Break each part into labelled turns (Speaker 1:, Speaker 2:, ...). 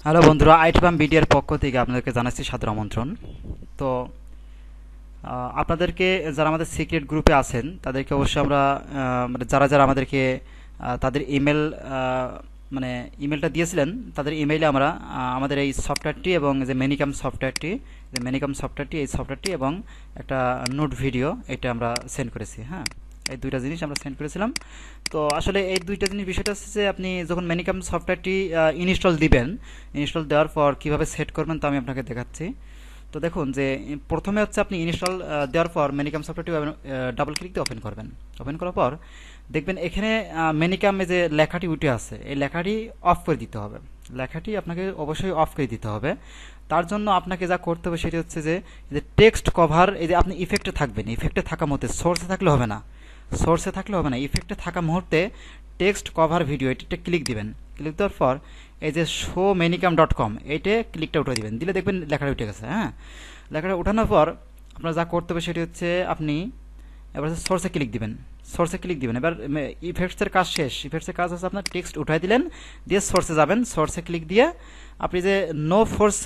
Speaker 1: Hello বন্ধুরা, আইটিপাম BDR পক্ষ থেকে আপনাদেরকে জানাচ্ছি সাদর আমন্ত্রণ। তো আপনাদেরকে যারা আমাদের সিক্রেট গ্রুপে আছেন তাদেরকে অবশ্যই আমরা মানে যারা যারা আমাদেরকে তাদের ইমেল মানে ইমেলটা দিয়েছিলেন তাদের ইমেইলে আমরা আমাদের এই সফটওয়্যারটি এবং যে মেনিকাম সফটওয়্যারটি এই সফটওয়্যারটি এবং একটা নোট ভিডিও এটা আমরা সেন্ড করেছি। হ্যাঁ, এই দুইটা জিনিস আমরা সেন্ড করেছিলাম। তো আসলে এই দুইটা জিনিস বিষয়টা হচ্ছে যে আপনি যখন মেনিকাম সফটওয়্যারটি ইনস্টল দিবেন, ইনস্টল দেওয়ার পর কিভাবে সেট করবেন তা আমি আপনাকে দেখাচ্ছি। তো দেখুন যে প্রথমে হচ্ছে আপনি ইনস্টল দেওয়ার পর মেনিকাম সফটওয়্যারটি ডাবল ক্লিক দিয়ে ওপেন করবেন। ওপেন করার পর দেখবেন এখানে মেনিকামে যে লেখাটি উঠে আছে এই লেখাটি অফ করে দিতে হবে। লেখাটি আপনাকে অবশ্যই অফ করে দিতে হবে। তার জন্য আপনাকে যা করতে হবে সেটি হচ্ছে যে টেক্সট কভার, এই যে আপনি ইফেক্টে থাকবেন, ইফেক্টে থাকা মতে সোর্সে থাকলে হবে না, ইফেক্টে থাকা মুহূর্তে টেক্সট কভার ভিডিও এটিতে ক্লিক দিবেন। ক্লিক দেওয়ার পর এই যে শো মেনিকাম.com এইটে ক্লিকটা উঠে দিবেন। দিলে দেখবেন লেখাটা উঠে গেছে। হ্যাঁ, লেখাটা উঠানোর পর আপনার যা করতে হবে সেটি হচ্ছে আপনি এবার সোর্সে ক্লিক দিবেন। এবার ইফেক্টসের কাজ শেষ। ইফেক্টসের কাজ হচ্ছে আপনার টেক্সট উঠাই দিলেন, দিয়ে সোর্সে যাবেন। সোর্সে ক্লিক দিয়ে আপনি যে নো ফোর্স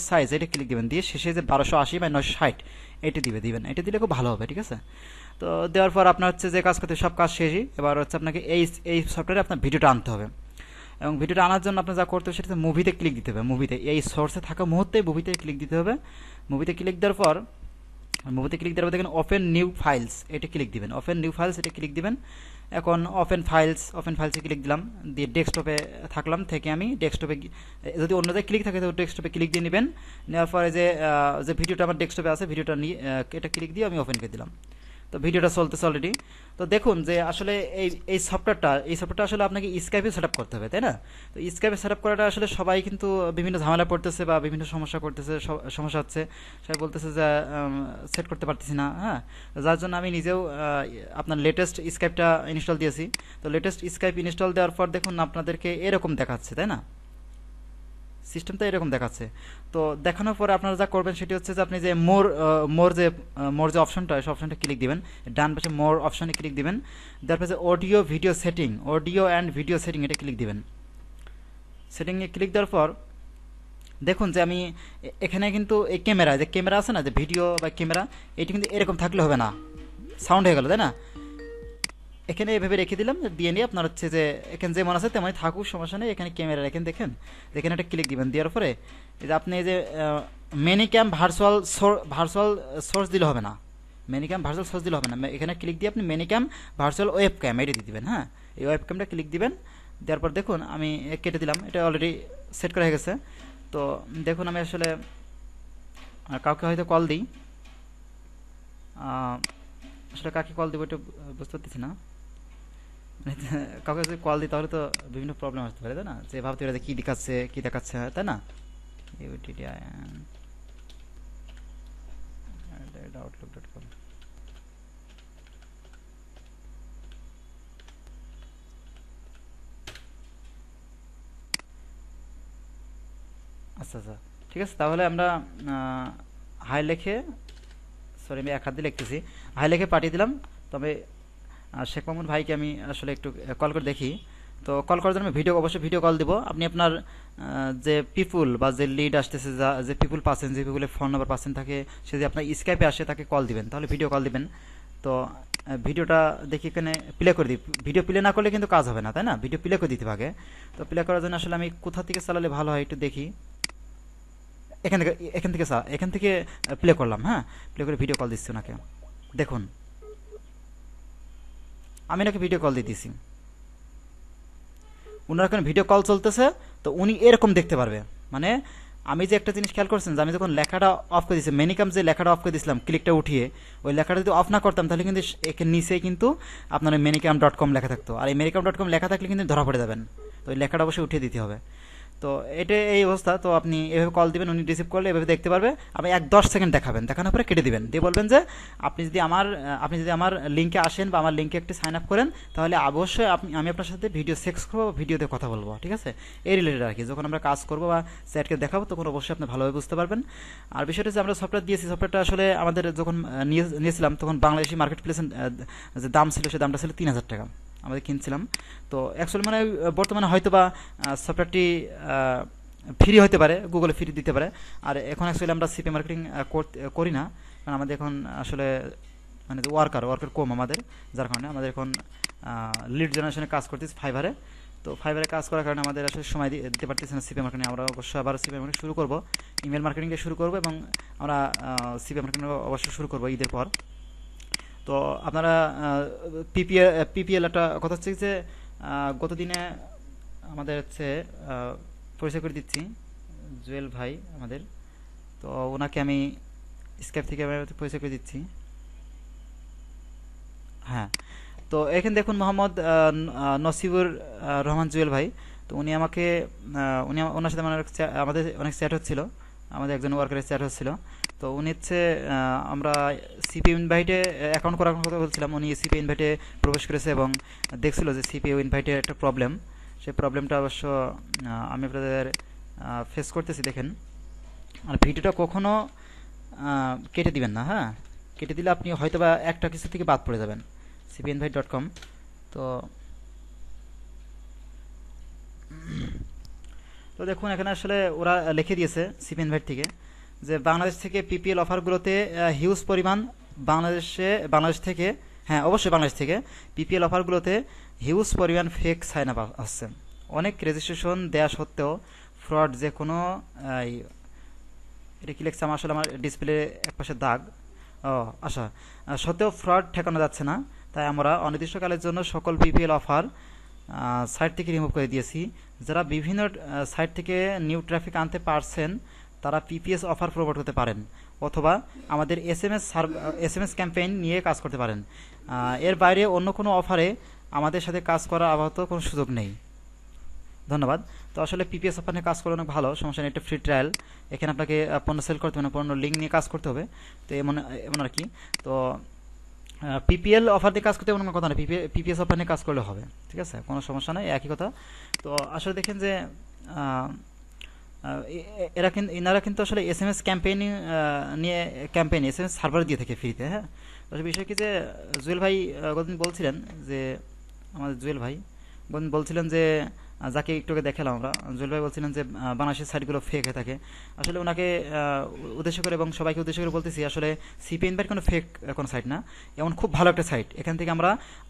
Speaker 1: সাইজ এটা ক্লিক দিবেন, দিয়ে শেষে যে 1280 বা 960 এটি দিবেন। এটা দিলে খুব ভালো হবে। ঠিক আছে, তো দেওয়ার পর আপনার হচ্ছে যে কাজ করতে সব কাজ শেষই। এবার হচ্ছে আপনাকে এই সফটওয়্যারে আপনার ভিডিওটা আনতে হবে, এবং ভিডিওটা আনার জন্য আপনার যা করতে হবে সেটা হচ্ছে মুভিতে ক্লিক দিতে হবে। মুভিতে এই সোর্সে থাকা মুহূর্তে মুভিতে ক্লিক দিতে হবে। মুভিতে ক্লিক দেওয়ার পর দেখেন ওপেন নিউ ফাইলস এটা ক্লিক দিবেন। এটা ক্লিক দিবেন। এখন ওপেন ফাইলসে ক্লিক দিলাম, দিয়ে ডেস্কটপে থাকলাম, থেকে আমি ডেস্কটপে যদি অন্য জায়গায় ক্লিক থাকে তো ডেস্কটপে ক্লিক দিয়ে নেবেন। নেওয়ার পরে যে ভিডিওটা আমার ডেস্কটপে আছে ভিডিওটা নিয়ে এটা ক্লিক দিয়ে আমি ওপেন করে দিলাম। তো ভিডিওটা চলতেছে অলরেডি। তো দেখুন যে আসলে এই সফটওয়্যারটা আসলে আপনাকে স্কাইপে সেট আপ করতে হবে, তাই না? তো স্কাইপে সেট আপ করাটা আসলে সবাই কিন্তু বিভিন্ন ঝামেলা পড়তেছে বা বিভিন্ন সমস্যা হচ্ছে। সবাই বলতেছে যে সেট করতে পারতেছি না। হ্যাঁ, যার জন্য আমি নিজেও আপনার লেটেস্ট স্কাইপটা ইনস্টল দিয়েছি। তো লেটেস্ট স্কাইপ ইনস্টল দেওয়ার পর দেখুন আপনাদেরকে এরকম দেখাচ্ছে, তাই না? সিস্টেমটা এরকম দেখাচ্ছে। তো দেখানোর পরে আপনারা যা করবেন সেটি হচ্ছে যে আপনি যে মোর যে অপশনটা সেই অপশনটা ক্লিক দিবেন। ডান পাশে মোর অপশনে ক্লিক দিবেন। দেওয়ার পাশে অডিও অ্যান্ড ভিডিও সেটিং এটা ক্লিক দিবেন। সেটিংয়ে ক্লিক দেওয়ার পর দেখুন যে আমি এখানে কিন্তু এই ক্যামেরা আছে না, যে ভিডিও বা ক্যামেরা, এটি কিন্তু এরকম থাকলে হবে না, সাউন্ড হয়ে গেল, তাই না? এখানে এভাবে রেখে দিলাম, দিয়ে নিয়ে আপনার হচ্ছে যে এখানে যেমন আছে তেমনই থাকুক, সমস্যা নেই। এখানে ক্যামেরা রেখেন, দেখেন এখানে একটা ক্লিক দিবেন। দেওয়ার পরে এই যে আপনি এই যে মেনিক্যাম ভার্চুয়াল সোর্স দিলে হবে না, এখানে ক্লিক দিয়ে আপনি মেনিক্যাম ভার্চুয়াল ওয়েব ক্যাম এটা দিয়ে দিবেন। হ্যাঁ, এই ওয়েব ক্যামটা ক্লিক দিবেন। দেওয়ার পর দেখুন আমি কেটে দিলাম, এটা অলরেডি সেট করা হয়ে গেছে। তো দেখুন আমি আসলে কাউকে হয়তো কল দিই, আসলে কাকে কল দেবো এটা বুঝতে পারতেছি না। কাউকে যদি কল দিই তাহলে তো বিভিন্ন প্রবলেম আসতে পারে, তাই না? যে ভাবতে পারে কি দেখাচ্ছে, তাই না? outlook.com। আচ্ছা আচ্ছা, ঠিক আছে। তাহলে আমরা হাই লিখে, সরি আমি এক হাত দিয়ে লিখতেছি, হাই লিখে পাঠিয়ে দিলাম। তবে শেখ মাহমুদ ভাইকে আমি আসলে একটু কল করে দেখি। তো কল করার জন্য অবশ্যই ভিডিও কল দিব। আপনি আপনার যে পিপুল বা যে লিড আসতেছে, যে পিপুল পাচ্ছেন, যে পিপুলের ফোন নাম্বার পাচ্ছেন, তাকে সে যদি আপনার স্কাইপে আসে তাকে কল দিবেন, তাহলে ভিডিও কল দিবেন। তো ভিডিওটা দেখি এখানে প্লে করে দিই। ভিডিও প্লে না করলে কিন্তু কাজ হবে না, তাই না? ভিডিও প্লে করে দিতে হবে। তো প্লে করার জন্য আসলে আমি কোথা থেকে চালালে ভালো হয় একটু দেখি। এখান থেকে এখান থেকে প্লে করলাম। হ্যাঁ, প্লে করে ভিডিও কল দিচ্ছি ওনাকে। দেখুন আমি নাকি ভিডিও কল দিয়ে দিছি, উনার এখন ভিডিও কল চলতেছে। তো উনি এরকম দেখতে পারবে। মানে আমি যে একটা জিনিস খেয়াল করছেন যে আমি যখন লেখাটা অফ করে দিচ্ছি, মেনিকাম যে লেখাটা অফ করে দিয়েছিলাম ক্লিকটা উঠিয়ে, ওই লেখাটা যদি অফ না করতাম তাহলে কিন্তু এখানে নিচেই কিন্তু আপনার মেনিকাম.com লেখা থাকতো। আর এই মেনিকাম.com লেখা থাকলে কিন্তু ধরা পড়ে যাবেন। তো ওই লেখাটা অবশ্যই উঠিয়ে দিতে হবে। তো এটা এই অবস্থা। তো আপনি এভাবে কল দিবেন, উনি রিসিভ করলে এভাবে দেখতে পারবে। আপনি 1-10 সেকেন্ড দেখাবেন, দেখানোর পরে কেটে দিবেন, দিয়ে বলবেন যে আপনি যদি আমার লিঙ্কে আসেন বা আমার লিঙ্কে একটি সাইন আপ করেন, তাহলে অবশ্যই আমি আপনার সাথে ভিডিও সেক্স করবো, ভিডিওতে কথা বলবো। ঠিক আছে, এই রিলেটেড আর কি। যখন আমরা কাজ করবো বা স্যারকে দেখাবো তখন অবশ্যই আপনি ভালোভাবে বুঝতে পারবেন। আর বিষয়টা যে আমরা সফটওয়্যার দিয়েছি, সফটওয়্যারটা আসলে আমাদের যখন নিয়েছিলাম তখন বাংলাদেশি মার্কেট প্লেসের যে দাম ছিল, সে দামটা ছিল 3000 টাকা। আমাদের কিনছিলাম। তো অ্যাকচুয়ালি মানে বর্তমানে হয়তো বা সফটওয়্যারটি ফ্রি হতে পারে, গুগলে ফ্রি দিতে পারে। আর এখন অ্যাকচুয়ালি আমরা সিপি মার্কেটিং করি না, কারণ আমাদের এখন আসলে মানে ওয়ার্কার কম আমাদের, যার কারণে আমাদের এখন লিড জেনারেশনে কাজ করতেছি ফাইবারে। তো ফাইবারে কাজ করার কারণে আমাদের আসলে সময় দিতে পারতেছি না সিপি মার্কেটিং। আমরা অবশ্যই আবার সিপি মার্কেটিং শুরু করব, ইমেল মার্কেটিংটা শুরু করব, এবং আমরা সিপি মার্কেটিং অবশ্যই শুরু করব ঈদের পর। তো আপনারা পিপিএল একটা কথা হচ্ছে যে গত দিনে আমাদের হচ্ছে পরিচয় করে দিচ্ছি জুয়েল ভাই আমাদের। তো ওনাকে আমি স্কাইপ থেকে পরিচয় করে দিচ্ছি। হ্যাঁ, তো এখানে দেখুন মোহাম্মদ নসিবুর রহমান জুয়েল ভাই। তো উনি আমাকে ওনার সাথে আমাদের অনেক চ্যাট হচ্ছিল, আমাদের একজন ওয়ার্কারের চ্যাট হচ্ছিল। তো উনি হচ্ছে আমরা সিপি ইনভাইটে অ্যাকাউন্ট করার কথা বলছিলাম, উনি সিপি ইনভাইটে প্রবেশ করেছে এবং দেখছিল যে সিপি ইনভাইটের একটা প্রবলেম। সেই প্রবলেমটা অবশ্য আমি আপনাদের ফেস করতেছি, দেখেন। আর ভিডিওটা কখনো কেটে দিবেন না, হ্যাঁ, কেটে দিলে আপনি হয়তো বা একটা কিছু থেকে বাদ পড়ে যাবেন। cpinvite.com। তো তো দেখুন এখানে আসলে ওরা লিখে দিয়েছে সিপি ইনভাইট থেকে যে বাংলাদেশ থেকে পিপিএল অফারগুলোতে হিউজ পরিমাণ বাংলাদেশ থেকে, হ্যাঁ অবশ্যই বাংলাদেশ থেকে পিপিএল অফারগুলোতে হিউজ পরিমাণ ফেক সাইন আপ আসছে। অনেক রেজিস্ট্রেশন দেওয়া সত্ত্বেও ফ্রড যে কোনো এটা কি লিখছে আসলে আমার ডিসপ্লে একপাশে দাগ, ও আচ্ছা, সত্ত্বেও ফ্রড ঠেকানো যাচ্ছে না। তাই আমরা অনির্দিষ্টকালের জন্য সকল পিপিএল অফার সাইট থেকে রিমুভ করে দিয়েছি। যারা বিভিন্ন সাইট থেকে নিউ ট্রাফিক আনতে পারছেন তারা পিপিএস অফার প্রমোট করতে পারেন, অথবা আমাদের এসএমএস ক্যাম্পেইন নিয়ে কাজ করতে পারেন। এর বাইরে অন্য কোনো অফারে আমাদের সাথে কাজ করার আপাতত কোনো সুযোগ নেই। ধন্যবাদ। তো আসলে পিপিএস অফার নিয়ে কাজ করে অনেক ভালো, সমস্যা নেই, একটা ফ্রি ট্রায়াল। এখানে আপনাকে পণ্য সেল করতে হবে না, পণ্য লিঙ্ক নিয়ে কাজ করতে হবে। তো এমন এমন আর কি। তো পিপিএল অফার দিয়ে কাজ করতে এমন কোনো কথা না, পিপিএস অফার নিয়ে কাজ করলে হবে, ঠিক আছে, কোনো সমস্যা নাই, একই কথা। তো আসলে দেখেন যে এনারা কিন্তু আসলে এসএমএস ক্যাম্পেইন নিয়ে এসএমএস সার্ভার দিয়ে থাকে ফ্রিতে, হ্যাঁ। আসলে বিষয় কি যে জুয়েল ভাই গতদিন বলছিলেন যে আমাদের জুয়েল ভাই বলছিলেন যে যাকে একটু আগে দেখালাম আমরা, জুয়েল ভাই বলছিলেন যে বাংলাদেশের সাইটগুলো ফেক হয়ে থাকে। আসলে ওনাকে উদ্দেশ্য করে এবং সবাইকে উদ্দেশ্য করে বলতেছি, আসলে সিপি ইনভাইট কোনো ফেক কোনো সাইট না, এমন খুব ভালো একটা সাইট। এখান থেকে আমরা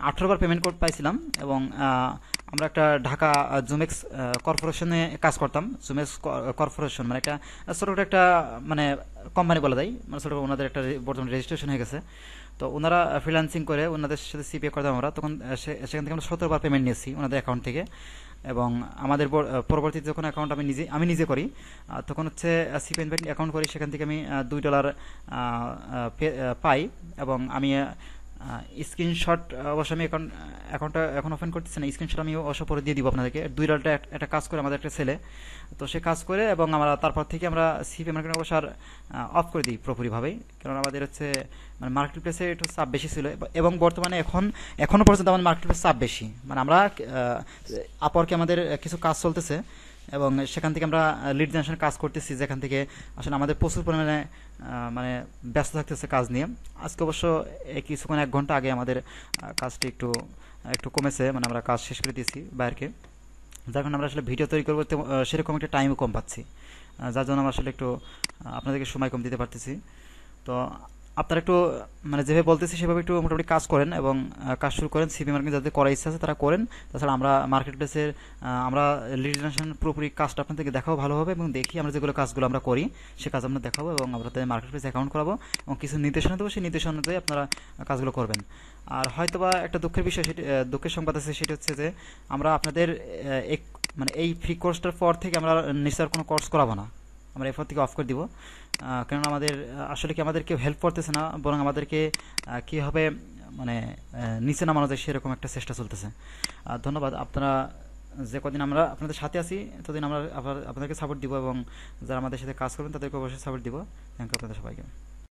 Speaker 1: 18 বার পেমেন্ট কোড পাইছিলাম, এবং আমরা একটা ঢাকা জুমেক্স কর্পোরেশনে কাজ করতাম। জুমেক্স কর্পোরেশন মানে একটা ছোটো একটা মানে কোম্পানি বলা যায়, মানে ছোটো, ওনাদের একটা বর্তমানে রেজিস্ট্রেশন হয়ে গেছে। তো ওনারা ফ্রিল্যান্সিং করে ওনাদের সাথে সিপিএ করতাম আমরা, তখন সেখান থেকে আমরা 17 বার পেমেন্ট নিয়েছি ওনাদের অ্যাকাউন্ট থেকে। এবং আমাদের পরবর্তীতে যখন অ্যাকাউন্ট আমি নিজে করি, তখন হচ্ছে সিপি ইনভাইট অ্যাকাউন্ট করি, সেখান থেকে আমি $2 পাই। এবং আমি স্ক্রিনশট অবশ্যই আমি অ্যাকাউন্টটা এখন ওপেন করতেছি না, স্ক্রিনশট আমি অবশ্য পরে দিয়ে দিব আপনাদেরকে। $2 একটা কাজ করে আমাদের একটা ছেলে, তো সে কাজ করে, এবং আমরা তারপর থেকে আমরা সিপি মার্কেটিং অবশ্য আর অফ করে দিই পুরোপুরিভাবেই, কারণ আমাদের হচ্ছে মানে মার্কেট প্লেসে একটু চাপ বেশি ছিল, এবং বর্তমানে এখনও পর্যন্ত আমাদের মার্কেট প্লেস চাপ বেশি। মানে আমরা আপওয়ার্কে আমাদের কিছু কাজ চলতেছে, এবং সেখান থেকে আমরা লিড জেনারেশন কাজ করতেছি, যেখান থেকে আসলে আমাদের প্রচুর পরিমাণে মানে ব্যস্ত থাকতেছে কাজ নিয়ে। আজকে অবশ্য কিছুক্ষণ 1 ঘন্টা আগে আমাদের কাজটি একটু কমেছে, মানে আমরা কাজ শেষ করে দিয়েছি বাইরকে, যার কারণে আমরা আসলে ভিডিও তৈরি করবো সেরকম একটা টাইমও কম পাচ্ছি, যার জন্য আমরা আসলে একটু আপনাদেরকে সময় কম দিতে পারতেছি। তো আপনারা একটু মানে যেভাবে বলতেছি সেভাবে একটু মোটামুটি কাজ করেন, এবং কাজ শুরু করেন। সিপি মার্কেটিং যাদের করার ইচ্ছা আছে তারা করেন। তাছাড়া আমরা মার্কেট প্লেসের আমরা লিড জেনারেশন পুরোপুরি কাজটা আপনাদেরকে দেখাও ভালো হবে, এবং দেখি আমরা যেগুলো কাজগুলো আমরা করি সে কাজ আমরা দেখাবো, এবং আমরা তাদের মার্কেট প্লেস অ্যাকাউন্ট করাবো, এবং কিছু নির্দেশনা দেবো, সেই নির্দেশনা অনুযায়ী আপনারা কাজগুলো করবেন। আর হয়তোবা একটা দুঃখের বিষয়, দুঃখের সংবাদ আছে, সেটা হচ্ছে যে আমরা আপনাদের মানে এই ফ্রি কোর্সটার পর থেকে আমরা নিশ্চয় কোনো কোর্স করাবো না, আমরা এরপর থেকে অফ করে দিব। কারণ আমাদের আসলে কি আমাদের কেউ হেল্প করতেছে না, বরং আমাদেরকে কীভাবে মানে নিচে নামানো যায় সেরকম একটা চেষ্টা চলতেছে। ধন্যবাদ। আপনারা যে কদিন আমরা আপনাদের সাথে আছি ততদিন আমরা আপনাদেরকে সাপোর্ট দিব, এবং যারা আমাদের সাথে কাজ করবেন তাদেরকে অবশ্যই সাপোর্ট দিব। থ্যাংক ইউ আপনাদের সবাইকে।